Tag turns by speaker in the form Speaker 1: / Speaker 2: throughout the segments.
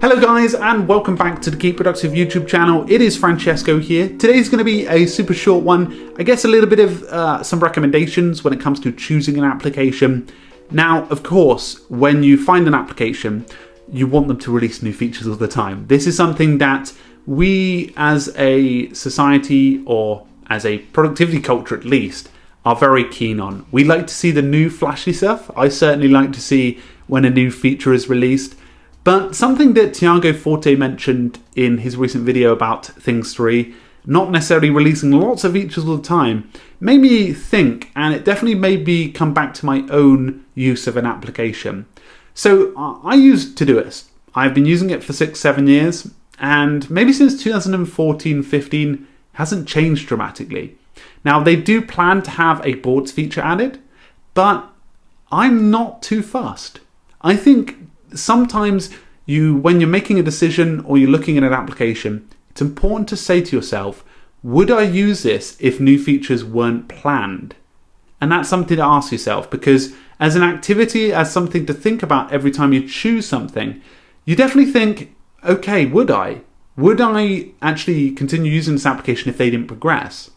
Speaker 1: Hello guys, and welcome back to the Keep Productive YouTube channel. It is Francesco here. Today's going to be a super short one. I guess a little bit of some recommendations when it comes to choosing an application. Now, of course, when you find an application, you want them to release new features all the time. This is something that we as a society, or as a productivity culture at least, are very keen on. We like to see the new flashy stuff. I certainly like to see when a new feature is released. But something that Tiago Forte mentioned in his recent video about Things 3, not necessarily releasing lots of features all the time, made me think, and it definitely made me come back to my own use of an application. So I use Todoist. I've been using it for 6-7 years, and maybe since 2014-15 hasn't changed dramatically. Now they do plan to have a boards feature added, but I'm not too fussed. I think sometimes when you're making a decision or you're looking at an application, it's important to say to yourself, would I use this if new features weren't planned? And that's something to ask yourself, because as an activity, as something to think about every time you choose something, you definitely think, okay, would I? Would I actually continue using this application if they didn't progress?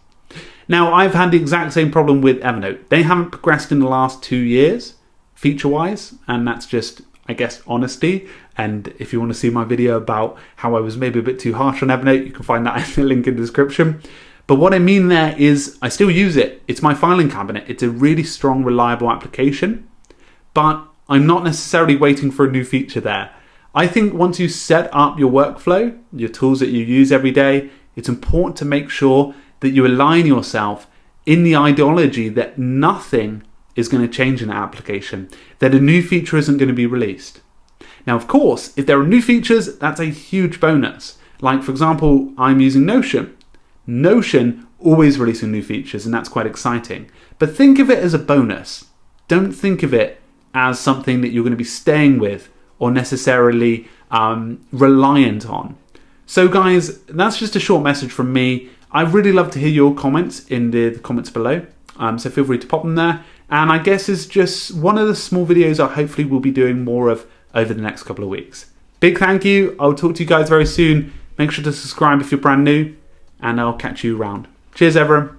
Speaker 1: Now, I've had the exact same problem with Evernote. They haven't progressed in the last 2 years, feature-wise, and that's just, I guess, honesty. And if you want to see my video about how I was maybe a bit too harsh on Evernote, you can find that in the link in the description. But what I mean there is I still use it. It's my filing cabinet. It's a really strong, reliable application, but I'm not necessarily waiting for a new feature there. I think once you set up your workflow, your tools that you use every day, it's important to make sure that you align yourself in the ideology that nothing is going to change in that application, that a new feature isn't going to be released. Now, of course, if there are new features, that's a huge bonus. Like, for example, I'm using Notion. Notion always releasing new features, and that's quite exciting. But think of it as a bonus. Don't think of it as something that you're going to be staying with or necessarily reliant on. So guys, that's just a short message from me. I'd really love to hear your comments in the comments below. So feel free to pop them there. And I guess it's just one of the small videos I hopefully will be doing more of over the next couple of weeks. Big thank you. I'll talk to you guys very soon. Make sure to subscribe if you're brand new, and I'll catch you around. Cheers, everyone.